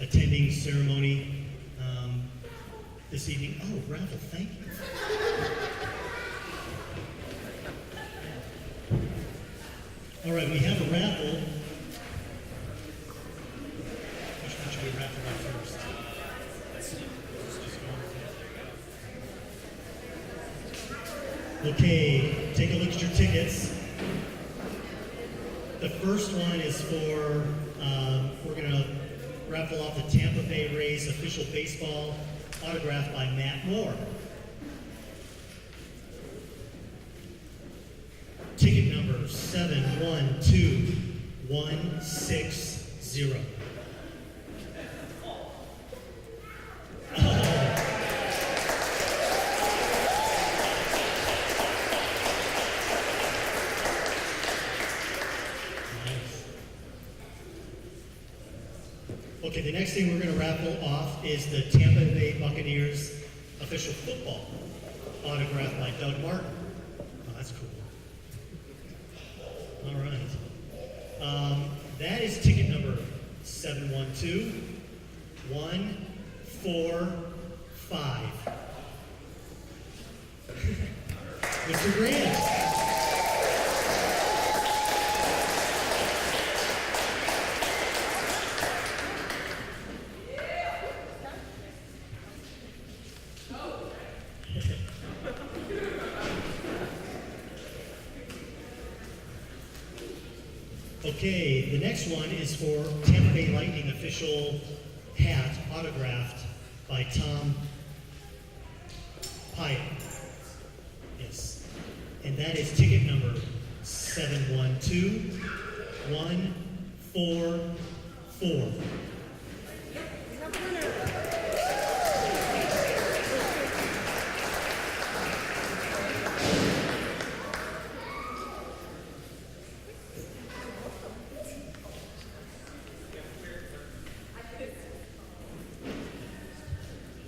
attending the ceremony this evening. Oh, Raffle, thank you. All right, we have a raffle. Which one should we raffle on first? Okay, take a look at your tickets. The first one is for, we're going to raffle off the Tampa Bay Rays official baseball autographed by Matt Moore. Ticket number 712160. Okay, the next thing we're going to raffle off is the Tampa Bay Buccaneers official football autographed by Doug Martin. Oh, that's cool. All right. That is ticket number 712145. Mr. Grant. Okay, the next one is for Tampa Bay Lightning official hat autographed by Tom Pyatt. Yes. And that is ticket number 712144.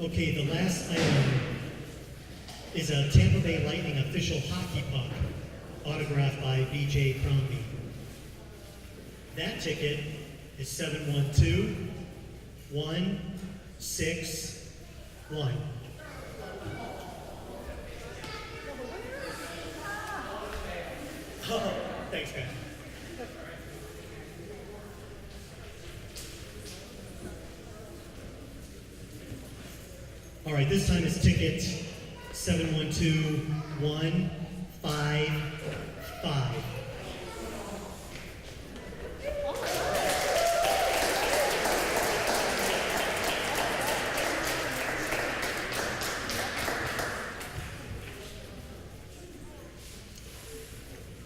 Okay, the last item is a Tampa Bay Lightning official hockey puck autographed by B.J. Crombie. That ticket is 712161. Oh, thanks, guys. All right, this time it's ticket 712155.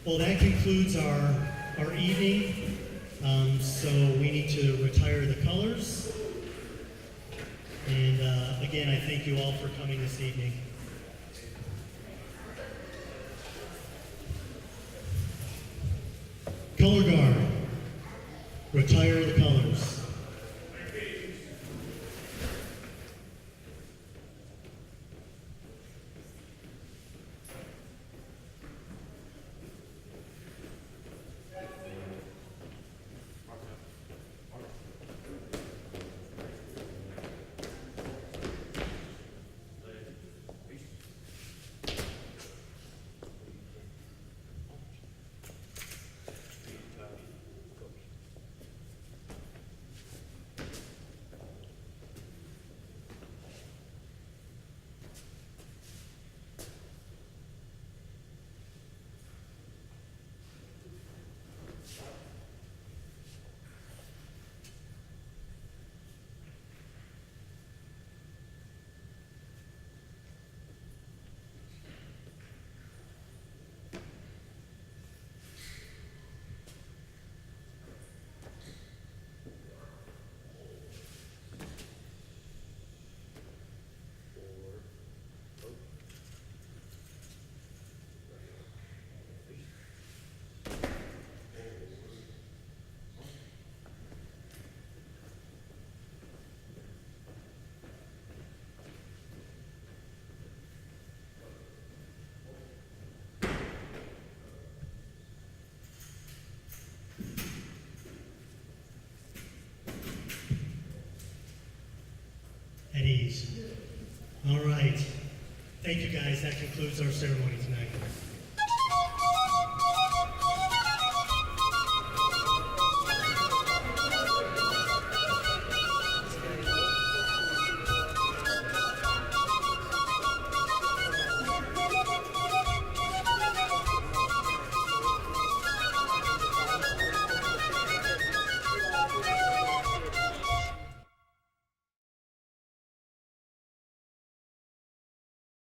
Well, that concludes our evening. So we need to retire the colors. And again, I thank you all for coming this evening. Color guard, retire the colors. At ease. All right. Thank you, guys. That concludes our ceremony tonight.